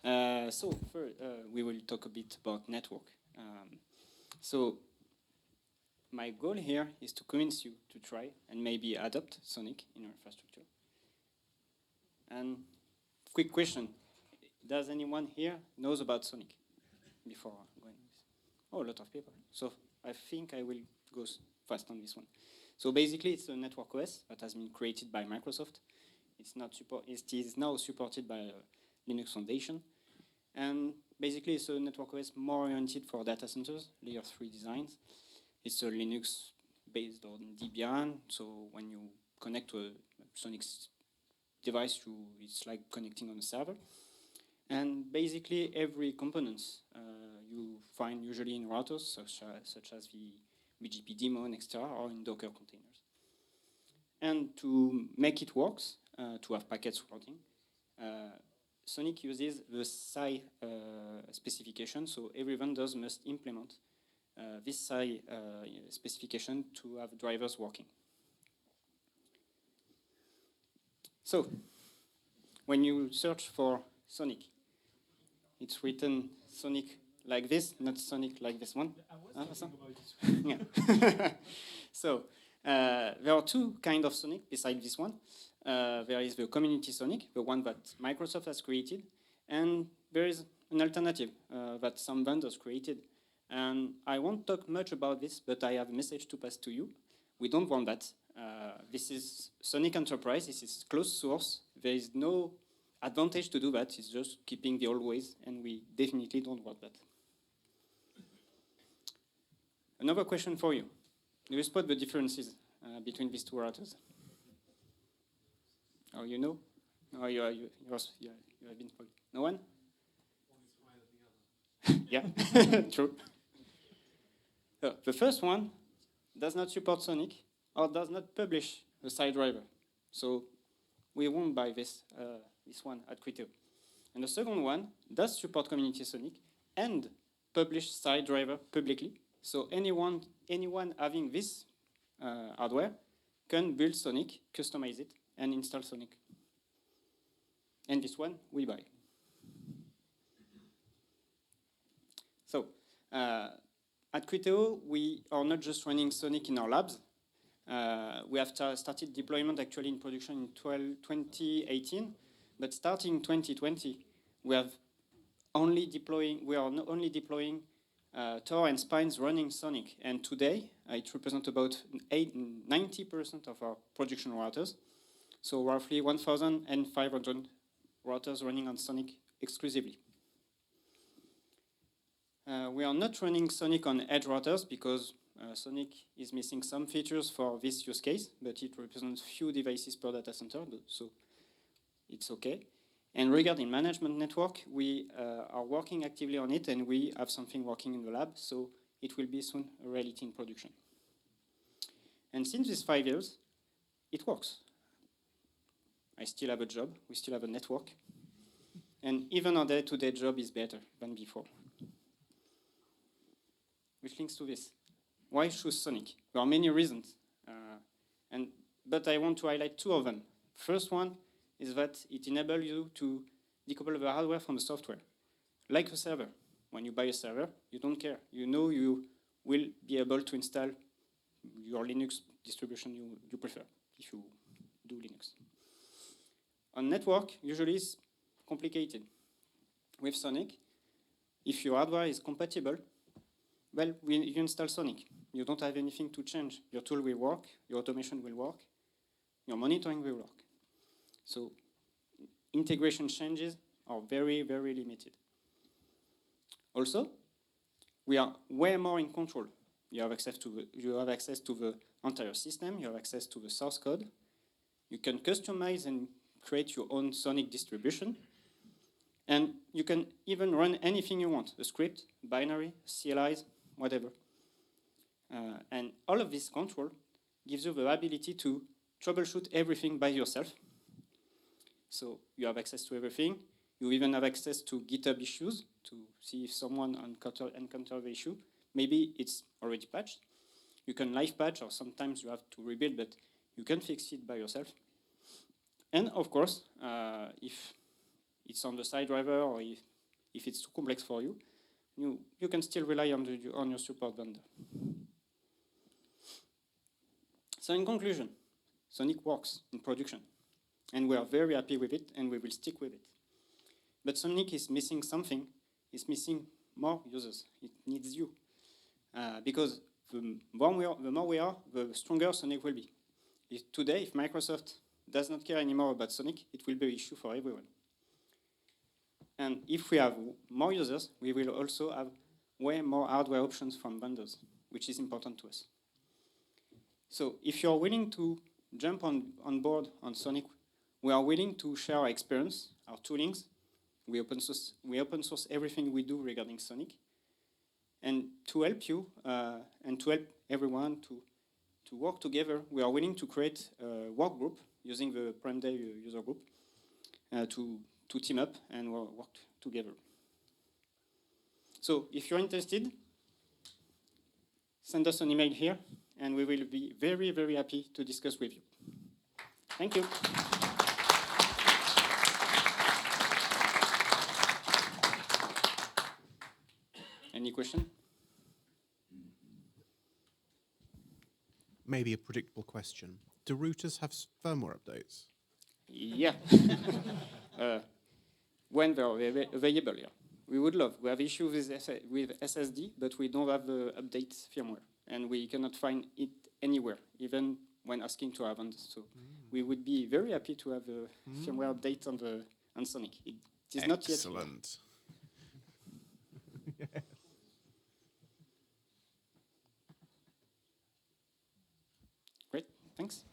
We will talk a bit about network. So my goal here is to convince you to try and maybe adopt SONiC in your infrastructure. And quick question, does anyone here knows about SONiC before going with? Oh, a lot of people. So I think I will go fast on this one. So basically it's a network OS that has been created by Microsoft. It is now supported by Linux Foundation. And basically it's a network OS more oriented for data centers, layer 3 designs. It's a Linux based on Debian, so when you connect to a SONiC device, it's like connecting on a server. And basically every component you find usually in routers, such as the BGP daemon, etc., or in Docker containers. And to make it work, to have packets routing, SONiC uses the SI specification, so every vendor must implement this SI specification to have drivers working. So, when you search for SONiC, it's written SONiC like this, not SONiC like this one. I was thinking about this. Yeah. So, there are two kinds of SONiC besides this one. There is the community SONiC, the one that Microsoft has created, and there is an alternative that some vendors created. And I won't talk much about this, but I have a message to pass to you. We don't want that. This is SONiC Enterprise, this is closed source. There is no advantage to do that, it's just keeping the old ways, and we definitely don't want that. Another question for you. Do you spot the differences between these two routers? Oh, you know? Oh, you have been spoiled. No one? Yeah, true. So the first one does not support SONiC or does not publish a side driver. So we won't buy this one at Criteo. And the second one does support community SONiC and publish side driver publicly. So anyone having this hardware can build SONiC, customize it, and install SONiC. And this one we buy. So at Criteo, we are not just running SONiC in our labs. We have started deployment actually in production in 2018, but starting 2020, we are only deploying Tor and spines running SONiC. And today, it represents about 90% of our production routers. So roughly 1,500 routers running on SONiC exclusively. We are not running SONiC on edge routers because SONiC is missing some features for this use case, but it represents few devices per data center, so it's okay. And regarding management network, we are working actively on it, and we have something working in the lab, so it will be soon a reality in production. And since these 5 years, it works. I still have a job, we still have a network, and even our day-to-day job is better than before. Which links to this. Why choose SONiC? There are many reasons, but I want to highlight 2 of them. First one is that it enables you to decouple the hardware from the software. Like a server. When you buy a server, you don't care. You know you will be able to install your Linux distribution you prefer, if you do Linux. On network, usually it's complicated. With SONiC, if your hardware is compatible, well, you install SONiC. You don't have anything to change. Your tool will work, your automation will work, your monitoring will work. So integration changes are very, very limited. Also, we are way more in control. You have access to the entire system, you have access to the source code. You can customize and create your own SONiC distribution. And you can even run anything you want, a script, binary, CLIs, whatever. And all of this control gives you the ability to troubleshoot everything by yourself. So you have access to everything. You even have access to GitHub issues to see if someone encountered the issue. Maybe it's already patched. You can live patch, or sometimes you have to rebuild, but you can fix it by yourself. And of course, if it's on the side driver, or if if it's too complex for you, you can still rely on your support vendor. So in conclusion, SONiC works in production, and we are very happy with it, and we will stick with it. But SONiC is missing something. It's missing more users. It needs you. Because the more we are, the stronger SONiC will be. Today, if Microsoft does not care anymore about SONiC, it will be an issue for everyone. And if we have more users, we will also have way more hardware options from vendors, which is important to us. So if you're willing to jump on board on SONiC, we are willing to share our experience, our toolings. We open source everything we do regarding SONiC. And to help you and to help everyone to work together, we are willing to create a work group using the PremDay user group to team up and work together. So if you're interested, send us an email here, and we will be very, very happy to discuss with you. Thank you. Any question? Maybe a predictable question. Do routers have firmware updates? Yeah. When they're available, yeah. We would love. We have issues with SSD, but we don't have the update firmware. And we cannot find it anywhere, even when asking to our vendors. So we would be very happy to have a firmware update on SONiC. It is not yet. Excellent. Great, thanks.